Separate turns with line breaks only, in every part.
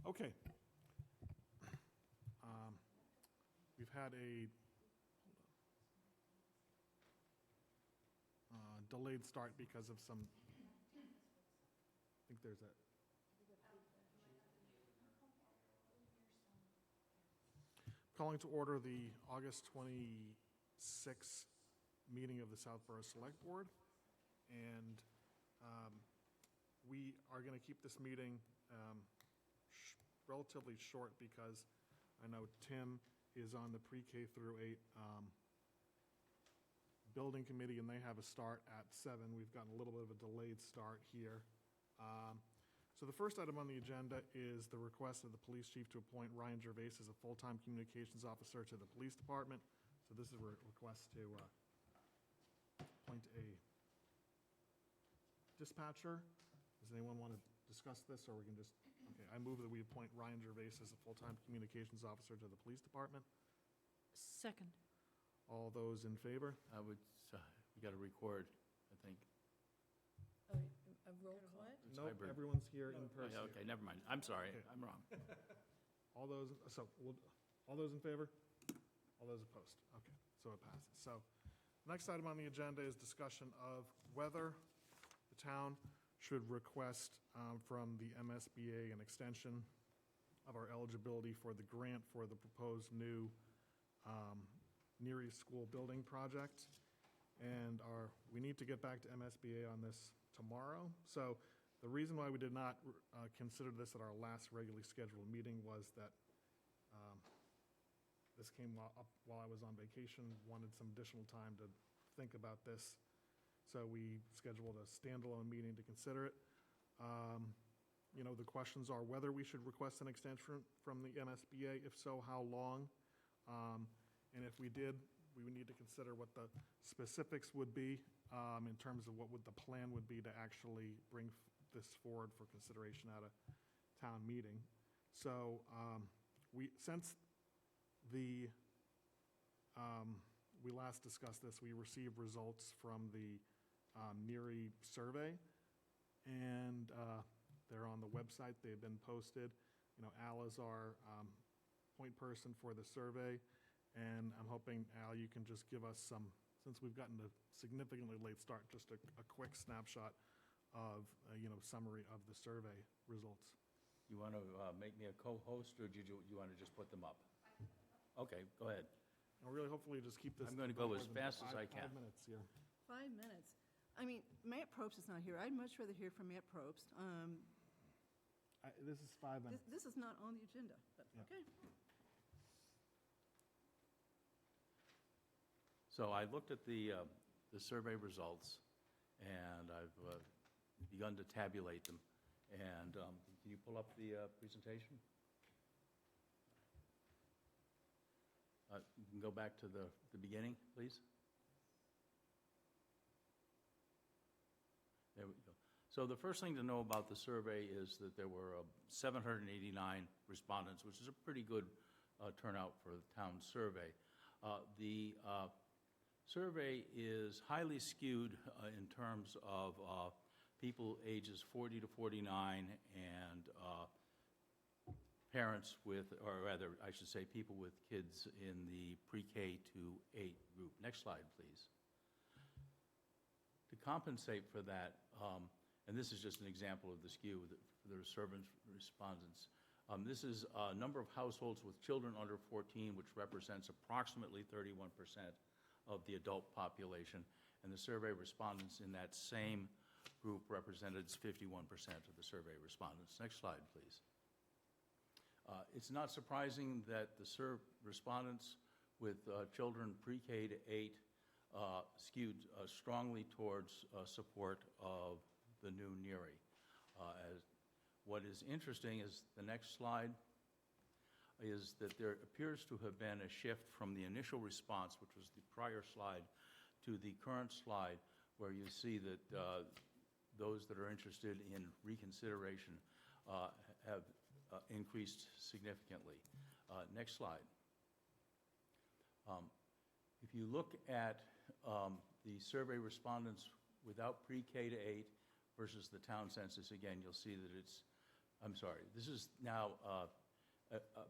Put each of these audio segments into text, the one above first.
Okay. We've had a delayed start because of some, I think there's a, calling to order the August 26th meeting of the Southborough Select Board. And we are going to keep this meeting relatively short because I know Tim is on the pre-K through 8 building committee, and they have a start at 7. We've gotten a little bit of a delayed start here. So the first item on the agenda is the request of the police chief to appoint Ryan Gervais as a full-time communications officer to the police department. So this is a request to appoint a dispatcher. Does anyone want to discuss this, or we can just, okay, I move that we appoint Ryan Gervais as a full-time communications officer to the police department.
Second.
All those in favor?
I would, we got to record, I think.
A roll call?
It's
Nope,
hybrid.
everyone's here in
Oh,
person.
yeah, okay, never mind. I'm sorry,
Okay.
I'm wrong.
All those, all those in favor? All those opposed? Okay, so it passes. So, next item on the agenda is discussion of whether the town should request from the MSBA an extension of our eligibility for the grant for the proposed new Neary School building project. And we need to get back to MSBA on this tomorrow. So the reason why we did not consider this at our last regularly scheduled meeting was that this came up while I was on vacation, wanted some additional time to think about this. So we scheduled a standalone meeting to consider it. You know, the questions are whether we should request an extension from the MSBA. If so, how long? And if we did, we would need to consider what the specifics would be in terms of what would the plan would be to actually bring this forward for consideration at a town meeting. So since we last discussed this, we received results from the Neary survey, and they're on the website. They've been posted. You know, Al is our point person for the survey, and I'm hoping, Al, you can just give us some, since we've gotten a significantly late start, just a quick snapshot of, summary of the survey results.
You want to make me a co-host, or did you want to just put them up? Okay, go ahead.
And really, hopefully, just keep this.
I'm going to go as fast as I can.
5 minutes here.
5 minutes. I mean, Matt Probst is not here. I'd much rather hear from Matt Probst.
This is 5 minutes.
This is not on the agenda, but
Yeah.
okay.
So I looked at the survey results, and I've begun to tabulate them. And can you pull up the presentation? You can go back to the beginning, please. There we go. So the first thing to know about the survey is that there were 789 respondents, which is a pretty good turnout for the town survey. The survey is highly skewed in terms of people ages 40 to 49 and parents with, or rather, I should say, people with kids in the pre-K to 8 group. Next slide, please. To compensate for that, and this is just an example of the skew for the survey respondents. This is a number of households with children under 14, which represents approximately 31% of the adult population, and the survey respondents in that same group represented 51% of the survey respondents. Next slide, please. It's not surprising that the respondents with children pre-K to 8 skewed strongly towards support of the new Neary. What is interesting is the next slide is that there appears to have been a shift from the initial response, which was the prior slide, to the current slide, where you see that those that are interested in reconsideration have increased significantly. Next slide. If you look at the survey respondents without pre-K to 8 versus the town census, again, you'll see that it's I'm sorry, this is now a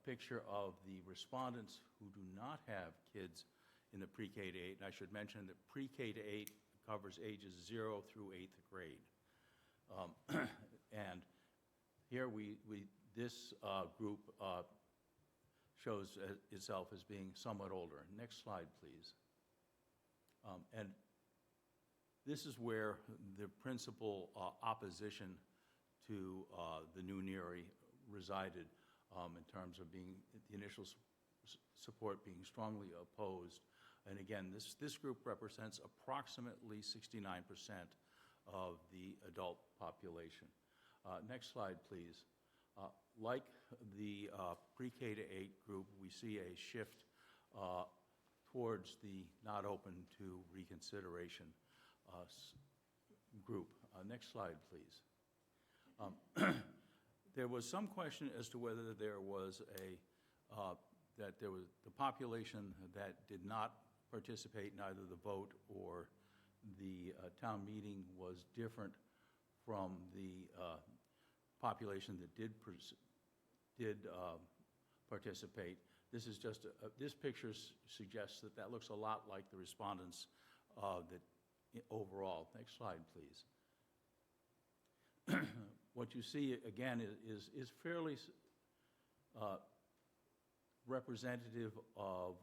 picture of the respondents who do not have kids in the pre-K to 8. And I should mention that pre-K to 8 covers ages 0 through 8th grade. And here this group shows itself as being somewhat older. Next slide, please. And this is where the principal opposition to the new NERI resided, in terms of being the initial support being strongly opposed. And again, this group represents approximately 69% of the adult population. Next slide, please. Like the pre-K to 8 group, we see a shift towards the not open to reconsideration group. Next slide, please. There was some question as to whether there was the population that did not participate in either the vote or the town meeting was different from the population that did participate. This is just this picture suggests that looks a lot like the respondents overall. Next slide, please. What you see again is fairly representative of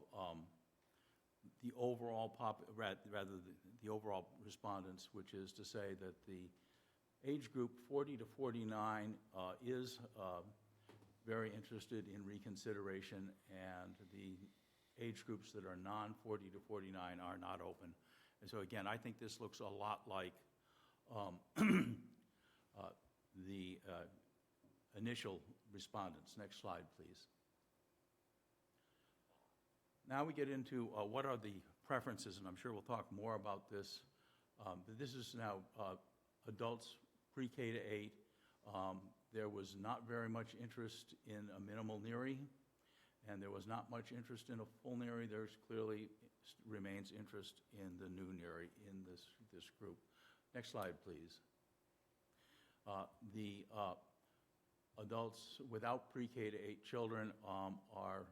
the overall the overall respondents, which is to say that the age group 40 to 49 is very interested in reconsideration, and the age groups that are non-40 to 49 are not open. And so again, I think this looks a lot like the initial respondents. Next slide, please. Now we get into what are the preferences, and I'm sure we'll talk more about this. This is now adults pre-K to 8. There was not very much interest in a minimal NERI, and there was not much interest in a full NERI. There's clearly remains interest in the new NERI in this group. Next slide, please. The adults without pre-K to 8 children are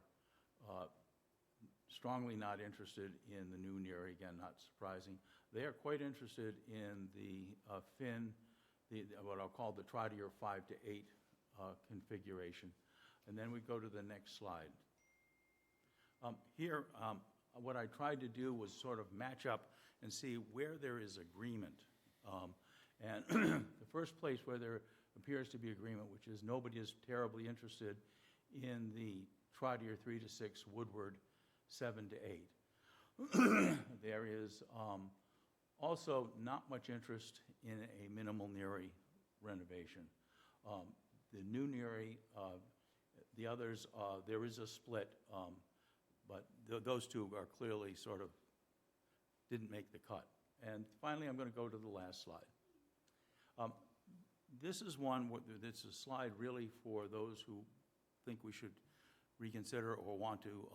strongly not interested in the new NERI, again, not surprising. They are quite interested in the FIN, what I'll call the try to your 5 to 8 configuration. And then we go to the next slide. Here, what I tried to do was sort of match up and see where there is agreement. And the first place where there appears to be agreement, which is nobody is terribly interested in the try to your 3 to 6 Woodward 7 to 8. There is also not much interest in a minimal NERI renovation. The new NERI, the others, there is a split, but those two are clearly sort of didn't make the cut. And finally, I'm going to go to the last slide. This is one, it's a slide really for those who think we should reconsider or want to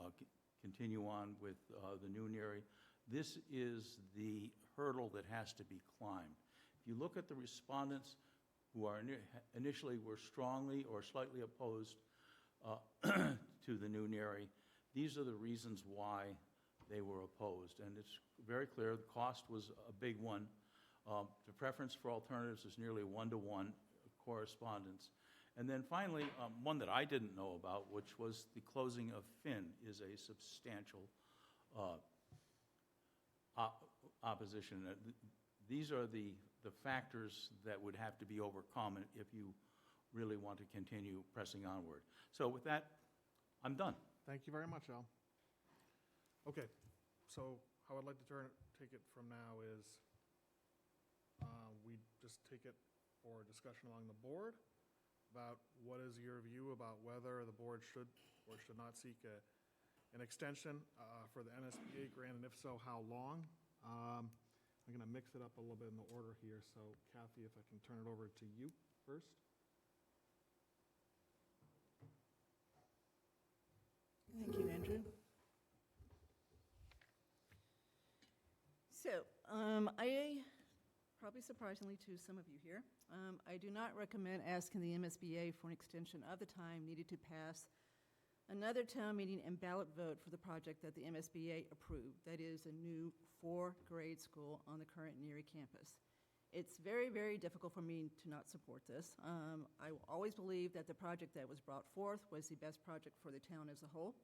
continue on with the new NERI. This is the hurdle that has to be climbed. If you look at the respondents who are initially were strongly or slightly opposed to the new NERI, these are the reasons why they were opposed. And it's very clear the cost was a big one. The preference for alternatives is nearly 1-to-1 correspondence. And then finally, one that I didn't know about, which was the closing of Finn, is a substantial opposition. These are the factors that would have to be overcome if you really want to continue pressing onward. So with that, I'm done.
Thank you very much, Al. Okay, so how I'd like to take it from now is we just take it for discussion along the board about what is your view about whether the board should or should not seek an extension for the NSBA grant, and if so, how long? I'm going to mix it up a little bit in the order here, so Kathy, if I can turn it over to you first.
Thank you, Andrew. So, I probably surprisingly to some of you here. I do not recommend asking the MSBA for an extension of the time needed to pass another town meeting and ballot vote for the project that the MSBA approved. That is a new 4-grade school on the current Neary campus. It's very, very difficult for me to not support this. I always believed that the project that was brought forth was the best project for the town as a whole.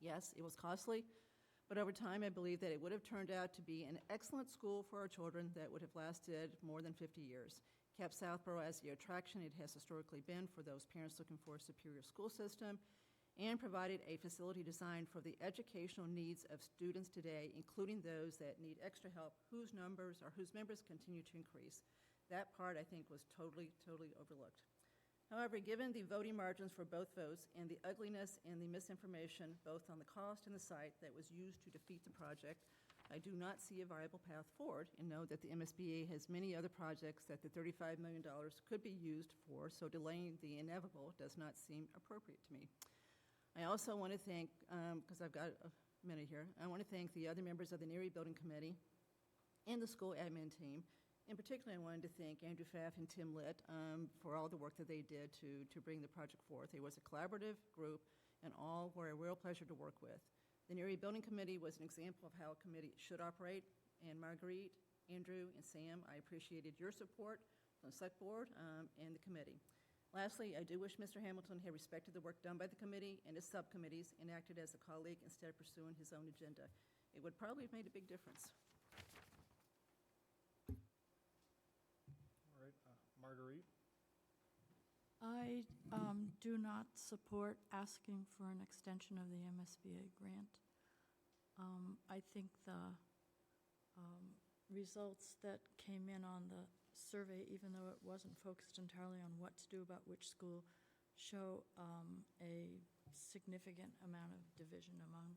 Yes, it was costly, but over time I believe that it would have turned out to be an excellent school for our children that would have lasted more than 50 years. Kept Southborough as the attraction it has historically been for those parents looking for a superior school system, and provided a facility designed for the educational needs of students today, including those that need extra help, whose members continue to increase. That part, I think, was totally overlooked. However, given the voting margins for both votes and the ugliness and the misinformation, both on the cost and the site that was used to defeat the project, I do not see a viable path forward and know that the MSBA has many other projects that the $35 million could be used for, so delaying the inevitable does not seem appropriate to me. I also want to thank, because I've got a minute here, I want to thank the other members of the Neary Building Committee and the school admin team. In particular, I wanted to thank Andrew Pfaff and Tim Litt for all the work that they did to bring the project forth. It was a collaborative group, and all were a real pleasure to work with. The Neary Building Committee was an example of how a committee should operate, and Marguerite, Andrew, and Sam, I appreciated your support from the select board and the committee. Lastly, I do wish Mr. Hamilton had respected the work done by the committee and its subcommittees and acted as a colleague instead of pursuing his own agenda. It would probably have made a big difference.
All right, Marguerite?
I do not support asking for an extension of the MSBA grant. I think the results that came in on the survey, even though it wasn't focused entirely on what to do about which school, show a significant amount of division among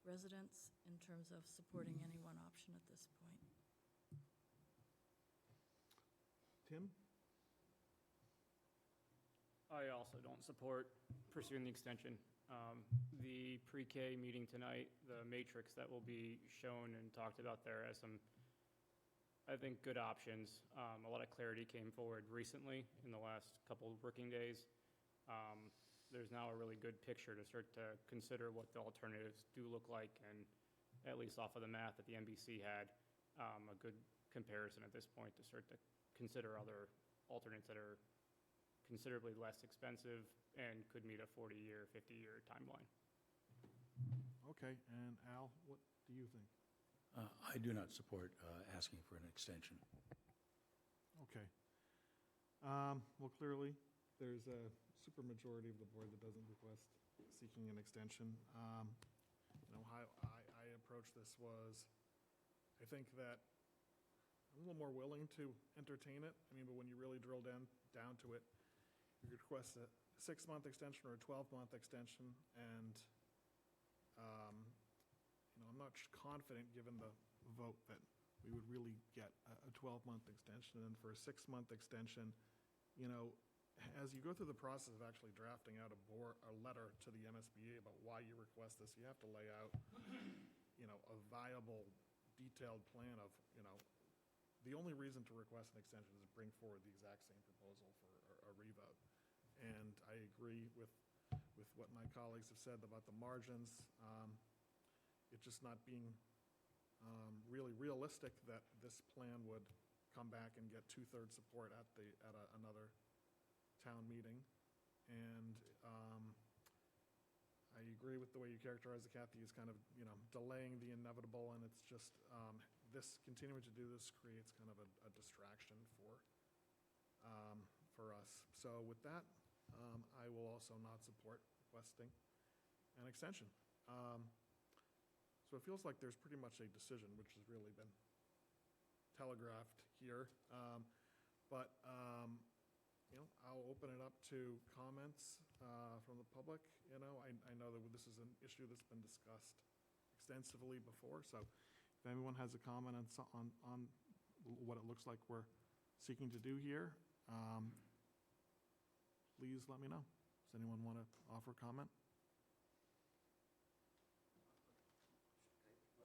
residents in terms of supporting any one option at this point.
Tim?
I also don't support pursuing the extension. The pre-K meeting tonight, the matrix that will be shown and talked about there as some, I think, good options. A lot of clarity came forward recently in the last couple of working days. There's now a really good picture to start to consider what the alternatives do look like, and at least off of the math that the NBC had, a good comparison at this point to start to consider other alternates that are considerably less expensive and could meet a 40-year, 50-year timeline.
Okay, and Al, what do you think?
I do not support asking for an extension.
Okay. Well, clearly, there's a supermajority of the board that doesn't request seeking an extension. How I approached this was, I think that I'm a little more willing to entertain it. But when you really drill down to it, you could request a 6-month extension or a 12-month extension, and I'm not confident, given the vote, that we would really get a 12-month extension. And for a 6-month extension, as you go through the process of actually drafting out a letter to the MSBA about why you request this, you have to lay out, a viable, detailed plan of, the only reason to request an extension is to bring forward the exact same proposal for a revote. And I agree with what my colleagues have said about the margins. It just not being really realistic that this plan would come back and get 2/3 support at another town meeting. And I agree with the way you characterize it, Kathy, as kind of, delaying the inevitable, and it's just, continuing to do this creates kind of a distraction for us. So with that, I will also not support requesting an extension. So it feels like there's pretty much a decision which has really been telegraphed here. But I'll open it up to comments from the public. I know that this is an issue that's been discussed extensively before, so if anyone has a comment on what it looks like we're seeking to do here, please let me know. Does anyone want to offer a comment?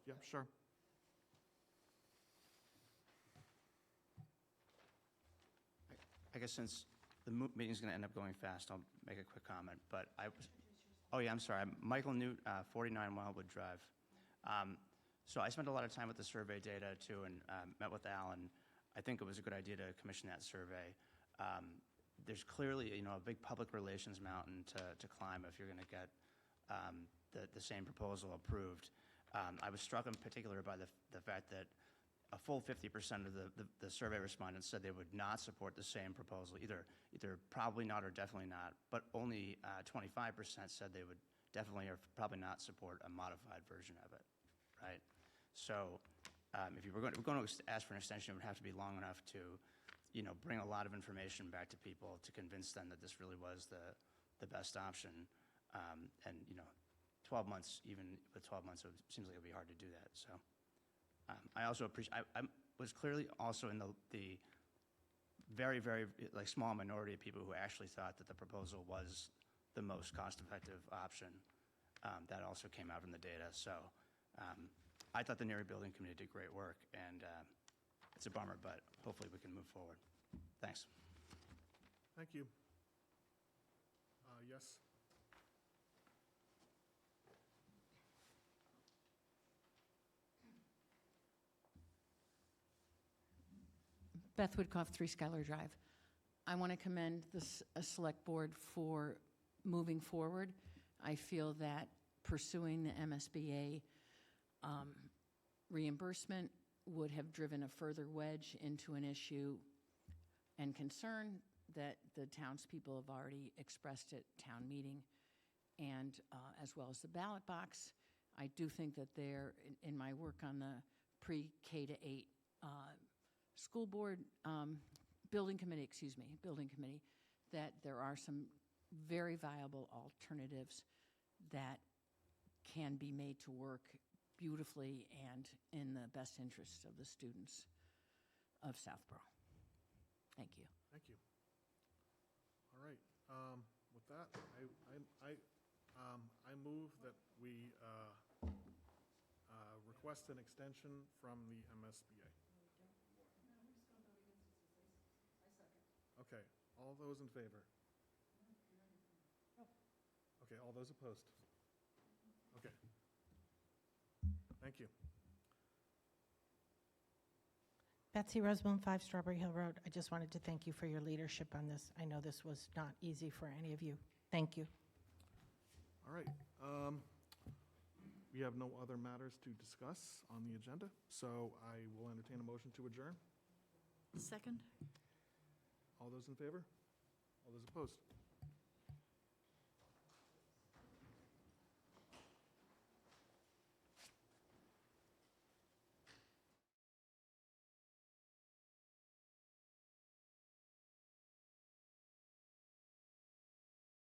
Yeah, sure.
I guess since the meeting's going to end up going fast, I'll make a quick comment, but oh yeah, I'm sorry, I'm Michael Newt, 49 Wildwood Drive. So I spent a lot of time with the survey data too, and met with Al, and I think it was a good idea to commission that survey. There's clearly, a big public relations mountain to climb if you're going to get the same proposal approved. I was struck in particular by the fact that a full 50% of the survey respondents said they would not support the same proposal, either probably not or definitely not, but only 25% said they would definitely or probably not support a modified version of it, right? So if we're going to ask for an extension, it would have to be long enough to, bring a lot of information back to people to convince them that this really was the best option. And 12 months, even with 12 months, it seems like it would be hard to do that. So I also appreciate, I was clearly also in the very, very small minority of people who actually thought that the proposal was the most cost-effective option. That also came out from the data. So I thought the Neary Building Committee did great work, and it's a bummer, but hopefully we can move forward. Thanks.
Thank you. Yes?
Beth Woodcoff, 3 Schuyler Drive. I want to commend the Select Board for moving forward. I feel that pursuing the MSBA reimbursement would have driven a further wedge into an issue and concern that the townspeople have already expressed at town meeting, and as well as the ballot box. I do think that there, in my work on the pre-K to 8 school board, building committee, that there are some very viable alternatives that can be made to work beautifully and in the best interests of the students of Southborough. Thank you.
Thank you. All right. With that, I move that we request an extension from the MSBA. Okay. All those in favor? Okay. All those opposed? Okay. Thank you.
Betsy Roseblum, 5 Strawberry Hill Road. I just wanted to thank you for your leadership on this. I know this was not easy for any of you. Thank you.
All right. We have no other matters to discuss on the agenda, so I will entertain a motion to adjourn.
Second?
All those in favor? All those opposed?